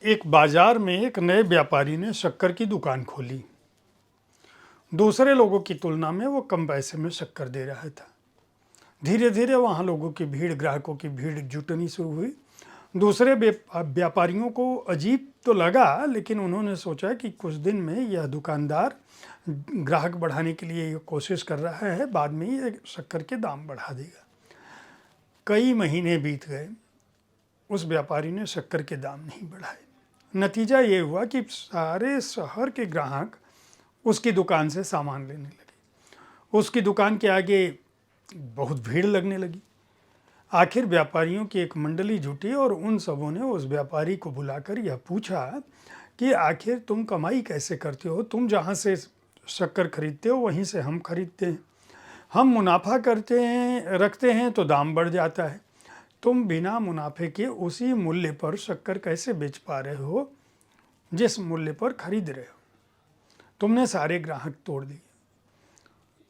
एक बाजार में एक नए व्यापारी ने शक्कर की दुकान खोली। दूसरे लोगों की तुलना में वो कम पैसे में शक्कर दे रहा था। धीरे धीरे वहाँ लोगों की भीड़, ग्राहकों की भीड़ जुटनी शुरू हुई। दूसरे व्यापारियों को अजीब तो लगा, लेकिन उन्होंने सोचा कि कुछ दिन में यह दुकानदार ग्राहक बढ़ाने के लिए ये कोशिश कर रहा है, बाद में ये शक्कर के दाम बढ़ा देगा। कई महीने बीत गए, उस व्यापारी ने शक्कर के दाम नहीं बढ़ाए। नतीजा ये हुआ कि सारे शहर के ग्राहक उसकी दुकान से सामान लेने लगे। उसकी दुकान के आगे बहुत भीड़ लगने लगी। आखिर व्यापारियों की एक मंडली जुटी और उन सबों ने उस व्यापारी को बुलाकर यह पूछा कि आखिर तुम कमाई कैसे करते हो? तुम जहाँ से शक्कर खरीदते हो वहीं से हम खरीदते हैं। हम मुनाफा रखते हैं तो दाम बढ़ जाता है। तुम बिना मुनाफे के उसी मूल्य पर शक्कर कैसे बेच पा रहे हो जिस मूल्य पर खरीद रहे हो? तुमने सारे ग्राहक तोड़ दिए।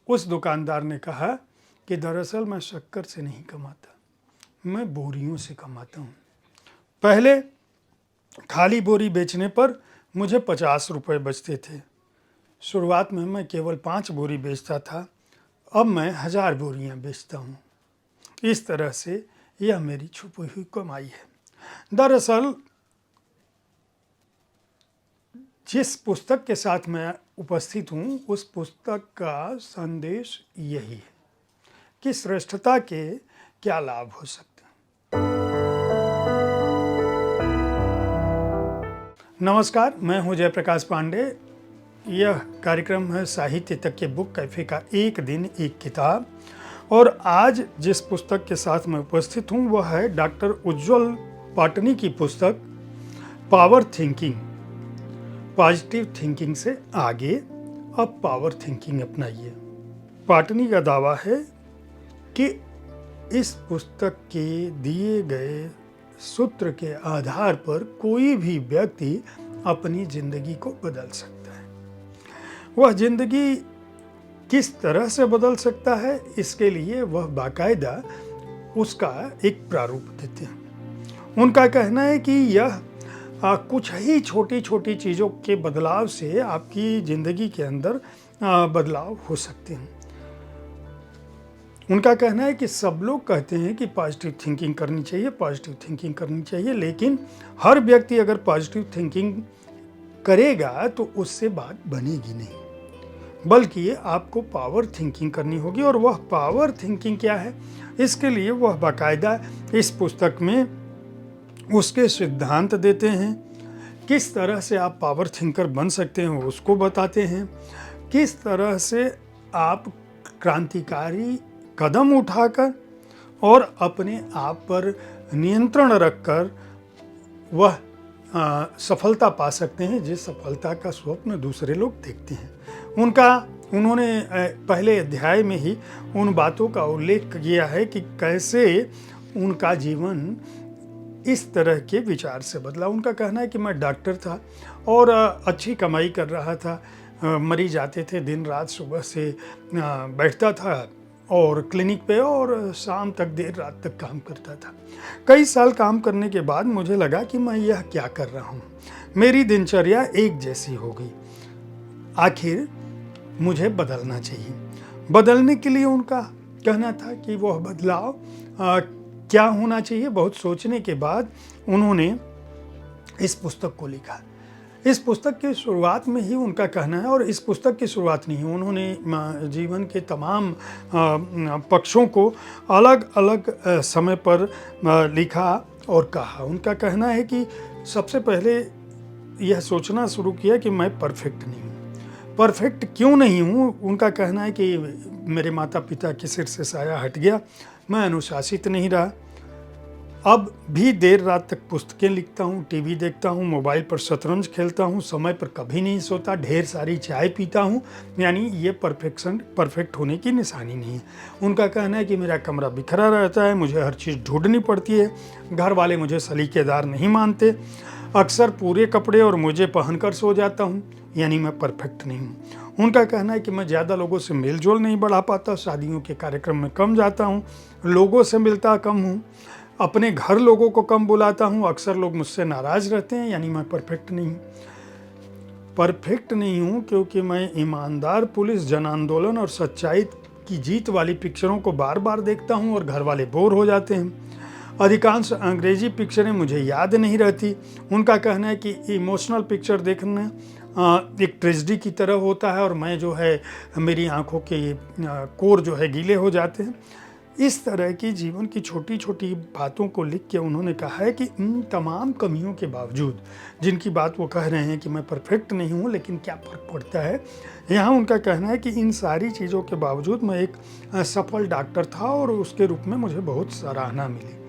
उस दुकानदार ने कहा कि दरअसल मैं शक्कर से नहीं कमाता, मैं बोरियों से कमाता हूँ। पहले खाली बोरी बेचने पर मुझे 50 रुपये बचते थे। शुरुआत में मैं केवल 5 बोरी बेचता था, अब मैं 1000 बोरियाँ बेचता हूँ। इस तरह से यह मेरी छुपी हुई कमाई है। दरअसल जिस पुस्तक के साथ मैं उपस्थित हूँ, उस पुस्तक का संदेश यही है कि श्रेष्ठता के क्या लाभ हो सकते हैं। नमस्कार, मैं हूँ जयप्रकाश पांडे। यह कार्यक्रम है साहित्य तक के बुक कैफे का एक दिन एक किताब, और आज जिस पुस्तक के साथ मैं उपस्थित हूँ वह है डॉक्टर उज्ज्वल पाटनी की पुस्तक पावर थिंकिंग। पॉजिटिव थिंकिंग से आगे अब पावर थिंकिंग अपनाइए। पाटनी का दावा है कि इस पुस्तक के दिए गए सूत्र के आधार पर कोई भी व्यक्ति अपनी जिंदगी को बदल सकता है। वह जिंदगी किस तरह से बदल सकता है, इसके लिए वह बाकायदा उसका एक प्रारूप देते हैं। उनका कहना है कि यह कुछ ही छोटी छोटी चीज़ों के बदलाव से आपकी ज़िंदगी के अंदर बदलाव हो सकते हैं। उनका कहना है कि सब लोग कहते हैं कि पॉजिटिव थिंकिंग करनी चाहिए, पॉजिटिव थिंकिंग करनी चाहिए, लेकिन हर व्यक्ति अगर पॉजिटिव थिंकिंग करेगा तो उससे बात बनेगी नहीं, बल्कि आपको पावर थिंकिंग करनी होगी। और वह पावर थिंकिंग क्या है, इसके लिए वह बाकायदा इस पुस्तक में उसके सिद्धांत देते हैं। किस तरह से आप पावर थिंकर बन सकते हैं उसको बताते हैं। किस तरह से आप क्रांतिकारी कदम उठाकर और अपने आप पर नियंत्रण रखकर वह सफलता पा सकते हैं, जिस सफलता का स्वप्न दूसरे लोग देखते हैं। उन्होंने पहले अध्याय में ही उन बातों का उल्लेख किया है कि कैसे उनका जीवन इस तरह के विचार से बदला। उनका कहना है कि मैं डॉक्टर था और अच्छी कमाई कर रहा था, मरीज आते थे, दिन रात सुबह से बैठता था और क्लिनिक पे और शाम तक देर रात तक काम करता था। कई साल काम करने के बाद मुझे लगा कि मैं यह क्या कर रहा हूँ, मेरी दिनचर्या एक जैसी हो गई। आखिर मुझे बदलना चाहिए। बदलने के लिए उनका कहना था कि वह बदलाव क्या होना चाहिए। बहुत सोचने के बाद उन्होंने इस पुस्तक को लिखा। इस पुस्तक की शुरुआत में ही उनका कहना है, और इस पुस्तक की शुरुआत नहीं, उन्होंने जीवन के तमाम पक्षों को अलग अलग समय पर लिखा और कहा। उनका कहना है कि सबसे पहले यह सोचना शुरू किया कि मैं परफेक्ट नहीं हूँ। परफेक्ट क्यों नहीं हूँ? उनका कहना है कि मेरे माता पिता के सिर से साया हट गया, मैं अनुशासित नहीं रहा, अब भी देर रात तक पुस्तकें लिखता हूँ, टीवी देखता हूँ, मोबाइल पर शतरंज खेलता हूँ, समय पर कभी नहीं सोता, ढेर सारी चाय पीता हूँ। यानी ये परफेक्ट होने की निशानी नहीं है। उनका कहना है कि मेरा कमरा बिखरा रहता है, मुझे हर चीज़ ढूंढनी पड़ती है, घर वाले मुझे सलीकेदार नहीं मानते, अक्सर पूरे कपड़े और मोजे पहनकर सो जाता हूँ, यानी मैं परफेक्ट नहीं हूँ। उनका कहना है कि मैं ज़्यादा लोगों से मेल जोल नहीं बढ़ा पाता, शादियों के कार्यक्रम में कम जाता हूँ, लोगों से मिलता कम हूँ, अपने घर लोगों को कम बुलाता हूँ, अक्सर लोग मुझसे नाराज़ रहते हैं, यानी मैं परफेक्ट नहीं हूँ। परफेक्ट नहीं हूँ क्योंकि मैं ईमानदार पुलिस, जन आंदोलन और सच्चाई की जीत वाली पिक्चरों को बार बार देखता हूँ और घर वाले बोर हो जाते हैं। अधिकांश अंग्रेजी पिक्चरें मुझे याद नहीं रहती। उनका कहना है कि इमोशनल पिक्चर देखना एक ट्रेजेडी की तरह होता है और मैं जो है मेरी आंखों के कोर जो है गीले हो जाते हैं। इस तरह की जीवन की छोटी छोटी बातों को लिख के उन्होंने कहा है कि इन तमाम कमियों के बावजूद, जिनकी बात वो कह रहे हैं कि मैं परफेक्ट नहीं हूँ लेकिन क्या फ़र्क पड़ता है, यहाँ उनका कहना है कि इन सारी चीज़ों के बावजूद मैं एक सफल डॉक्टर था और उसके रूप में मुझे बहुत सराहना मिली।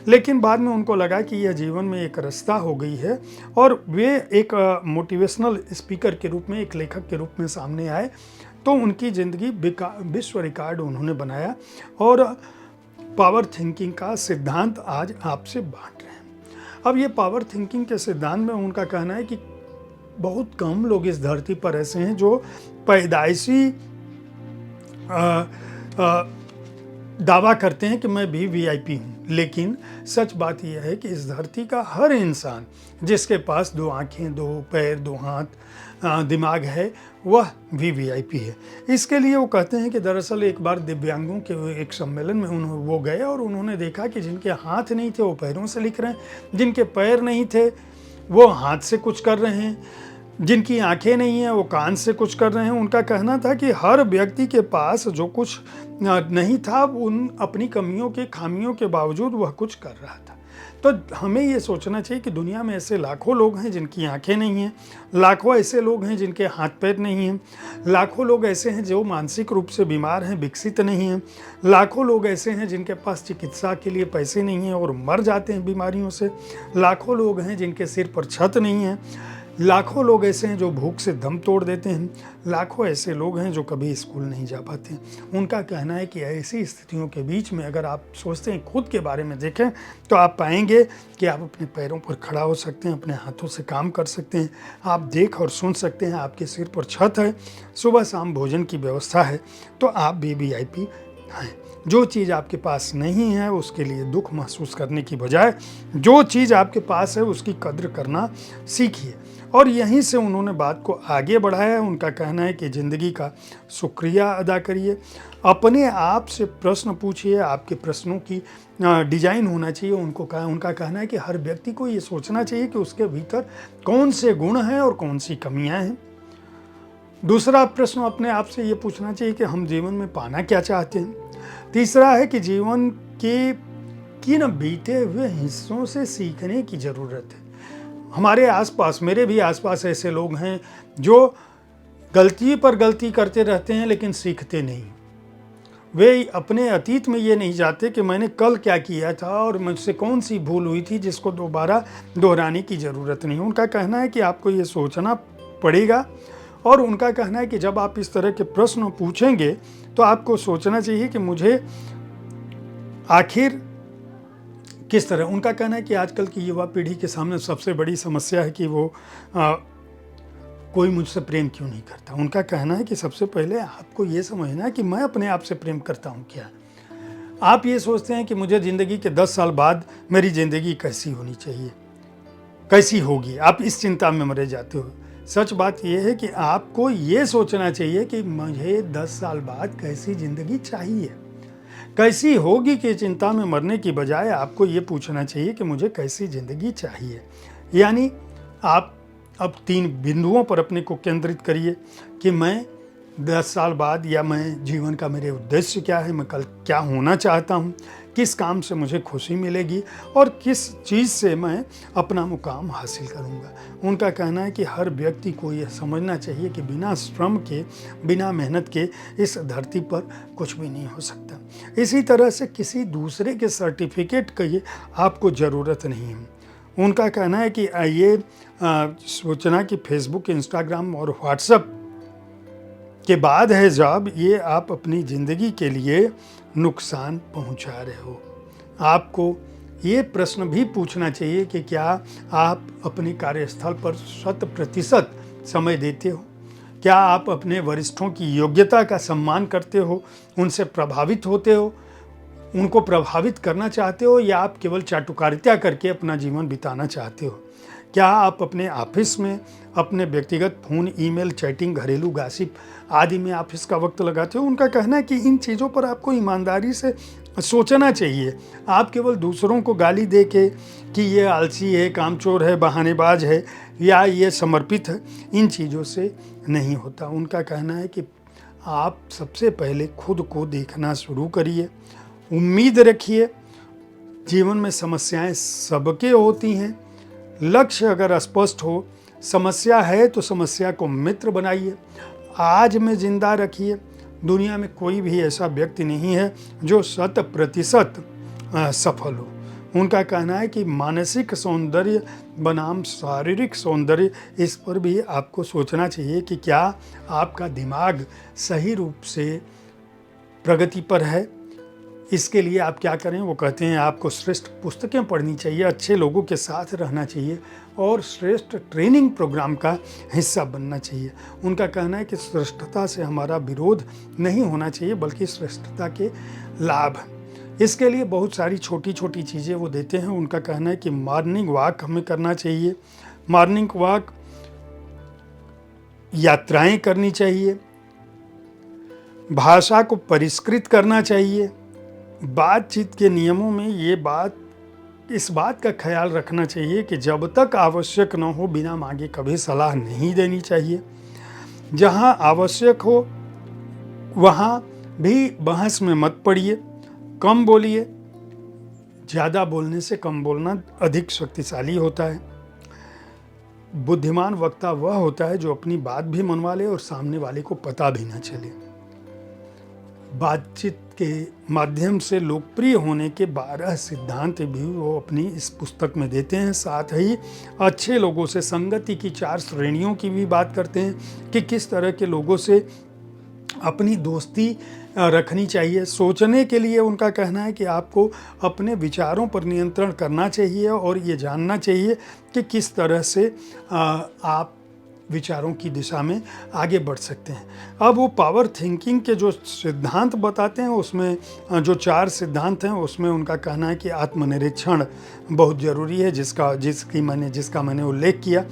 लेकिन बाद में उनको लगा कि यह जीवन में एक रास्ता हो गई है और वे एक मोटिवेशनल स्पीकर के रूप में, एक लेखक के रूप में सामने आए। तो उनकी ज़िंदगी विश्व रिकॉर्ड उन्होंने बनाया और पावर थिंकिंग का सिद्धांत आज आपसे बांट रहे हैं। अब ये पावर थिंकिंग के सिद्धांत में उनका कहना है कि बहुत कम लोग इस धरती पर ऐसे हैं जो पैदाइशी दावा करते हैं कि मैं भी वीआईपी हूँ। लेकिन सच बात यह है कि इस धरती का हर इंसान जिसके पास 2 आँखें, 2 पैर, 2 हाथ, दिमाग है, वह भी वीआईपी है। इसके लिए वो कहते हैं कि दरअसल एक बार दिव्यांगों के एक सम्मेलन में वो गए और उन्होंने देखा कि जिनके हाथ नहीं थे वो पैरों से लिख रहे हैं, जिनके पैर नहीं थे वो हाथ से कुछ कर रहे हैं, जिनकी आंखें नहीं हैं वो कान से कुछ कर रहे हैं। उनका कहना था कि हर व्यक्ति के पास जो कुछ नहीं था, उन अपनी कमियों के, खामियों के बावजूद वह कुछ कर रहा था। तो हमें ये सोचना चाहिए कि दुनिया में ऐसे लाखों लोग हैं जिनकी आंखें नहीं हैं, लाखों ऐसे लोग हैं जिनके हाथ पैर नहीं हैं, लाखों लोग ऐसे हैं जो मानसिक रूप से बीमार हैं, विकसित नहीं हैं, लाखों लोग ऐसे हैं जिनके पास चिकित्सा के लिए पैसे नहीं हैं और मर जाते हैं बीमारियों से, लाखों लोग हैं जिनके सिर पर छत नहीं है, लाखों लोग ऐसे हैं जो भूख से दम तोड़ देते हैं, लाखों ऐसे लोग हैं जो कभी स्कूल नहीं जा पाते। उनका कहना है कि ऐसी स्थितियों के बीच में अगर आप सोचते हैं, खुद के बारे में देखें, तो आप पाएंगे कि आप अपने पैरों पर खड़ा हो सकते हैं, अपने हाथों से काम कर सकते हैं, आप देख और सुन सकते हैं, आपके सिर पर छत है, सुबह शाम भोजन की व्यवस्था है, तो आप भी वीआईपी हैं। जो चीज़ आपके पास नहीं है उसके लिए दुख महसूस करने की बजाय जो चीज़ आपके पास है उसकी कद्र करना सीखिए। और यहीं से उन्होंने बात को आगे बढ़ाया। उनका कहना है कि ज़िंदगी का शुक्रिया अदा करिए, अपने आप से प्रश्न पूछिए, आपके प्रश्नों की डिज़ाइन होना चाहिए। उनका कहना है कि हर व्यक्ति को ये सोचना चाहिए कि उसके भीतर कौन से गुण हैं और कौन सी कमियां हैं। दूसरा प्रश्न अपने आप से ये पूछना चाहिए कि हम जीवन में पाना क्या चाहते हैं। तीसरा है कि जीवन के किन बीते हुए हिस्सों से सीखने की ज़रूरत है। हमारे आसपास, मेरे भी आसपास ऐसे लोग हैं जो गलती पर गलती करते रहते हैं लेकिन सीखते नहीं। वे अपने अतीत में ये नहीं जानते कि मैंने कल क्या किया था और मुझसे कौन सी भूल हुई थी जिसको दोबारा दोहराने की ज़रूरत नहीं। उनका कहना है कि आपको ये सोचना पड़ेगा और उनका कहना है कि जब आप इस तरह के प्रश्न पूछेंगे तो आपको सोचना चाहिए कि मुझे आखिर किस तरह। उनका कहना है कि आजकल की युवा पीढ़ी के सामने सबसे बड़ी समस्या है कि वो कोई मुझसे प्रेम क्यों नहीं करता। उनका कहना है कि सबसे पहले आपको ये समझना है कि मैं अपने आप से प्रेम करता हूँ क्या। आप ये सोचते हैं कि मुझे ज़िंदगी के 10 साल बाद मेरी ज़िंदगी कैसी होनी चाहिए, कैसी होगी, आप इस चिंता में मरे जाते हो। सच बात यह है कि आपको ये सोचना चाहिए कि मुझे 10 साल बाद कैसी ज़िंदगी चाहिए, कैसी होगी की चिंता में मरने की बजाय आपको ये पूछना चाहिए कि मुझे कैसी ज़िंदगी चाहिए। यानी आप अब 3 बिंदुओं पर अपने को केंद्रित करिए कि मैं 10 साल बाद, या मैं जीवन का मेरे उद्देश्य क्या है, मैं कल क्या होना चाहता हूँ, किस काम से मुझे खुशी मिलेगी और किस चीज़ से मैं अपना मुकाम हासिल करूँगा। उनका कहना है कि हर व्यक्ति को यह समझना चाहिए कि बिना श्रम के, बिना मेहनत के इस धरती पर कुछ भी नहीं हो सकता। इसी तरह से किसी दूसरे के सर्टिफिकेट की आपको ज़रूरत नहीं है। उनका कहना है कि ये सोचना कि फेसबुक, इंस्टाग्राम और व्हाट्सएप के बाद है जब ये आप अपनी ज़िंदगी के लिए नुकसान पहुंचा रहे हो। आपको ये प्रश्न भी पूछना चाहिए कि क्या आप अपने कार्यस्थल पर 100% समय देते हो, क्या आप अपने वरिष्ठों की योग्यता का सम्मान करते हो, उनसे प्रभावित होते हो, उनको प्रभावित करना चाहते हो या आप केवल चाटुकारिता करके अपना जीवन बिताना चाहते हो? क्या आप अपने ऑफिस में अपने व्यक्तिगत फ़ोन, ईमेल, चैटिंग, घरेलू गॉसिप आदि में ऑफिस का वक्त लगाते हो? उनका कहना है कि इन चीज़ों पर आपको ईमानदारी से सोचना चाहिए। आप केवल दूसरों को गाली दे के कि ये आलसी है, कामचोर है, बहानेबाज है या ये समर्पित है, इन चीज़ों से नहीं होता। उनका कहना है कि आप सबसे पहले खुद को देखना शुरू करिए, उम्मीद रखिए। जीवन में समस्याएं सबके होती हैं। लक्ष्य अगर स्पष्ट हो, समस्या है तो समस्या को मित्र बनाइए, आज में जिंदा रखिए। दुनिया में कोई भी ऐसा व्यक्ति नहीं है जो 100% सफल हो। उनका कहना है कि मानसिक सौंदर्य बनाम शारीरिक सौंदर्य, इस पर भी आपको सोचना चाहिए कि क्या आपका दिमाग सही रूप से प्रगति पर है। इसके लिए आप क्या करें? वो कहते हैं आपको श्रेष्ठ पुस्तकें पढ़नी चाहिए, अच्छे लोगों के साथ रहना चाहिए और श्रेष्ठ ट्रेनिंग प्रोग्राम का हिस्सा बनना चाहिए। उनका कहना है कि श्रेष्ठता से हमारा विरोध नहीं होना चाहिए बल्कि श्रेष्ठता के लाभ। इसके लिए बहुत सारी छोटी छोटी चीज़ें वो देते हैं। उनका कहना है कि मॉर्निंग वॉक हमें करना चाहिए, मॉर्निंग वॉक, यात्राएं करनी चाहिए, भाषा को परिष्कृत करना चाहिए। बातचीत के नियमों में इस बात का ख्याल रखना चाहिए कि जब तक आवश्यक न हो बिना मांगे कभी सलाह नहीं देनी चाहिए। जहां आवश्यक हो वहां भी बहस में मत पड़िए, कम बोलिए। ज़्यादा बोलने से कम बोलना अधिक शक्तिशाली होता है। बुद्धिमान वक्ता वह होता है जो अपनी बात भी मनवा ले और सामने वाले को पता भी न चले। बातचीत के माध्यम से लोकप्रिय होने के 12 सिद्धांत भी वो अपनी इस पुस्तक में देते हैं। साथ ही अच्छे लोगों से संगति की 4 श्रेणियों की भी बात करते हैं कि किस तरह के लोगों से अपनी दोस्ती रखनी चाहिए। सोचने के लिए उनका कहना है कि आपको अपने विचारों पर नियंत्रण करना चाहिए और ये जानना चाहिए कि किस तरह से आप विचारों की दिशा में आगे बढ़ सकते हैं। अब वो पावर थिंकिंग के जो सिद्धांत बताते हैं, उसमें जो 4 सिद्धांत हैं, उसमें उनका कहना है कि आत्मनिरीक्षण बहुत ज़रूरी है, जिसका मैंने उल्लेख किया।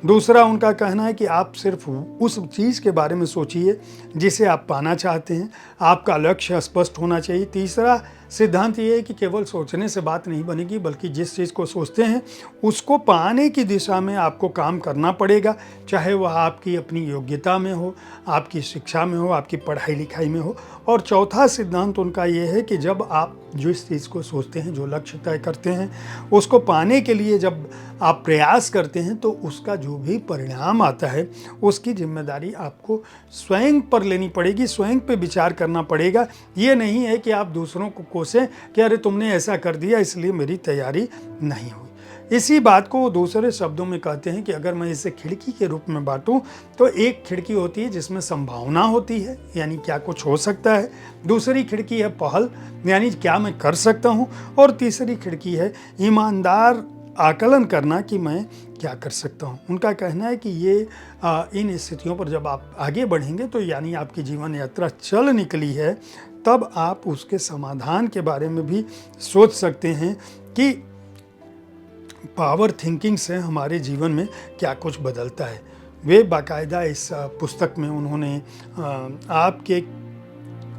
दूसरा उनका कहना है कि आप सिर्फ उस चीज़ के बारे में सोचिए जिसे आप पाना चाहते हैं, आपका लक्ष्य स्पष्ट होना चाहिए। तीसरा सिद्धांत ये है कि केवल सोचने से बात नहीं बनेगी बल्कि जिस चीज़ को सोचते हैं उसको पाने की दिशा में आपको काम करना पड़ेगा, चाहे वह आपकी अपनी योग्यता में हो, आपकी शिक्षा में हो, आपकी पढ़ाई लिखाई में हो। और चौथा सिद्धांत उनका ये है कि जब आप जिस चीज़ को सोचते हैं, जो लक्ष्य तय करते हैं, उसको पाने के लिए जब आप प्रयास करते हैं तो उसका जो भी परिणाम आता है उसकी जिम्मेदारी आपको स्वयं पर लेनी पड़ेगी, स्वयं पे विचार करना पड़ेगा। ये नहीं है कि आप दूसरों को कोसें कि अरे तुमने ऐसा कर दिया इसलिए मेरी तैयारी नहीं हुई। इसी बात को वो दूसरे शब्दों में कहते हैं कि अगर मैं इसे खिड़की के रूप में बांटूं तो एक खिड़की होती है जिसमें संभावना होती है, यानी क्या कुछ हो सकता है। दूसरी खिड़की है पहल, यानी क्या मैं कर सकता हूं। और तीसरी खिड़की है ईमानदार आकलन करना कि मैं क्या कर सकता हूं। उनका कहना है कि ये इन स्थितियों पर जब आप आगे बढ़ेंगे तो यानी आपकी जीवन यात्रा चल निकली है, तब आप उसके समाधान के बारे में भी सोच सकते हैं कि पावर थिंकिंग से हमारे जीवन में क्या कुछ बदलता है। वे बाकायदा इस पुस्तक में उन्होंने आपके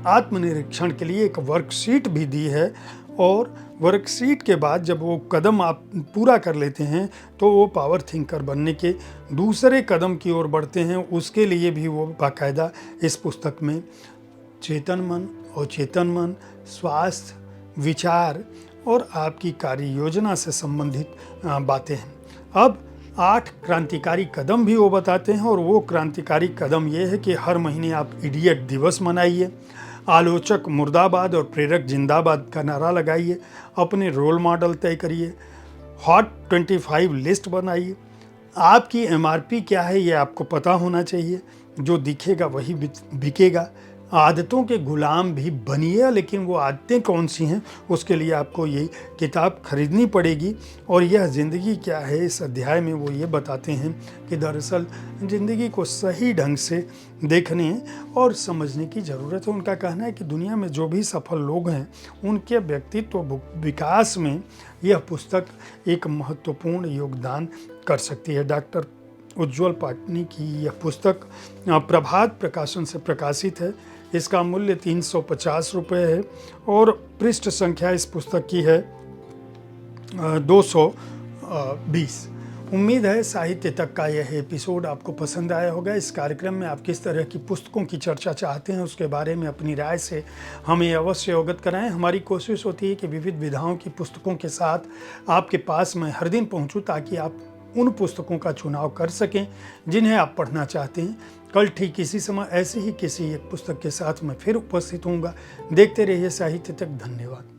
आत्मनिरीक्षण के लिए एक वर्कशीट भी दी है और वर्कशीट के बाद जब वो कदम आप पूरा कर लेते हैं तो वो पावर थिंकर बनने के दूसरे कदम की ओर बढ़ते हैं। उसके लिए भी वो बाकायदा इस पुस्तक में चेतन मन, अचेतन मन, स्वास्थ्य, विचार और आपकी कार्य योजना से संबंधित बातें हैं। अब 8 क्रांतिकारी कदम भी वो बताते हैं और वो क्रांतिकारी कदम ये है कि हर महीने आप इडियट दिवस मनाइए, आलोचक मुर्दाबाद और प्रेरक जिंदाबाद का नारा लगाइए, अपने रोल मॉडल तय करिए, हॉट 25 लिस्ट बनाइए। आपकी MRP क्या है ये आपको पता होना चाहिए, जो दिखेगा वही बिकेगा। आदतों के गुलाम भी बनिए, लेकिन वो आदतें कौन सी हैं उसके लिए आपको ये किताब खरीदनी पड़ेगी। और यह ज़िंदगी क्या है, इस अध्याय में वो ये बताते हैं कि दरअसल ज़िंदगी को सही ढंग से देखने और समझने की ज़रूरत है। उनका कहना है कि दुनिया में जो भी सफल लोग हैं उनके व्यक्तित्व विकास में यह पुस्तक एक महत्वपूर्ण योगदान कर सकती है। डॉक्टर उज्ज्वल पाटनी की यह पुस्तक प्रभात प्रकाशन से प्रकाशित है। इसका मूल्य 350 रुपये है और पृष्ठ संख्या इस पुस्तक की है 220। उम्मीद है साहित्य तक का यह एपिसोड आपको पसंद आया होगा। इस कार्यक्रम में आप किस तरह की पुस्तकों की चर्चा चाहते हैं उसके बारे में अपनी राय से हमें अवश्य अवगत कराएं। हमारी कोशिश होती है कि विविध विधाओं की पुस्तकों के साथ आपके पास मैं हर दिन पहुंचूं, ताकि आप उन पुस्तकों का चुनाव कर सकें जिन्हें आप पढ़ना चाहते हैं। कल ठीक इसी समय ऐसे ही किसी एक पुस्तक के साथ मैं फिर उपस्थित होऊंगा। देखते रहिए साहित्य तक। धन्यवाद।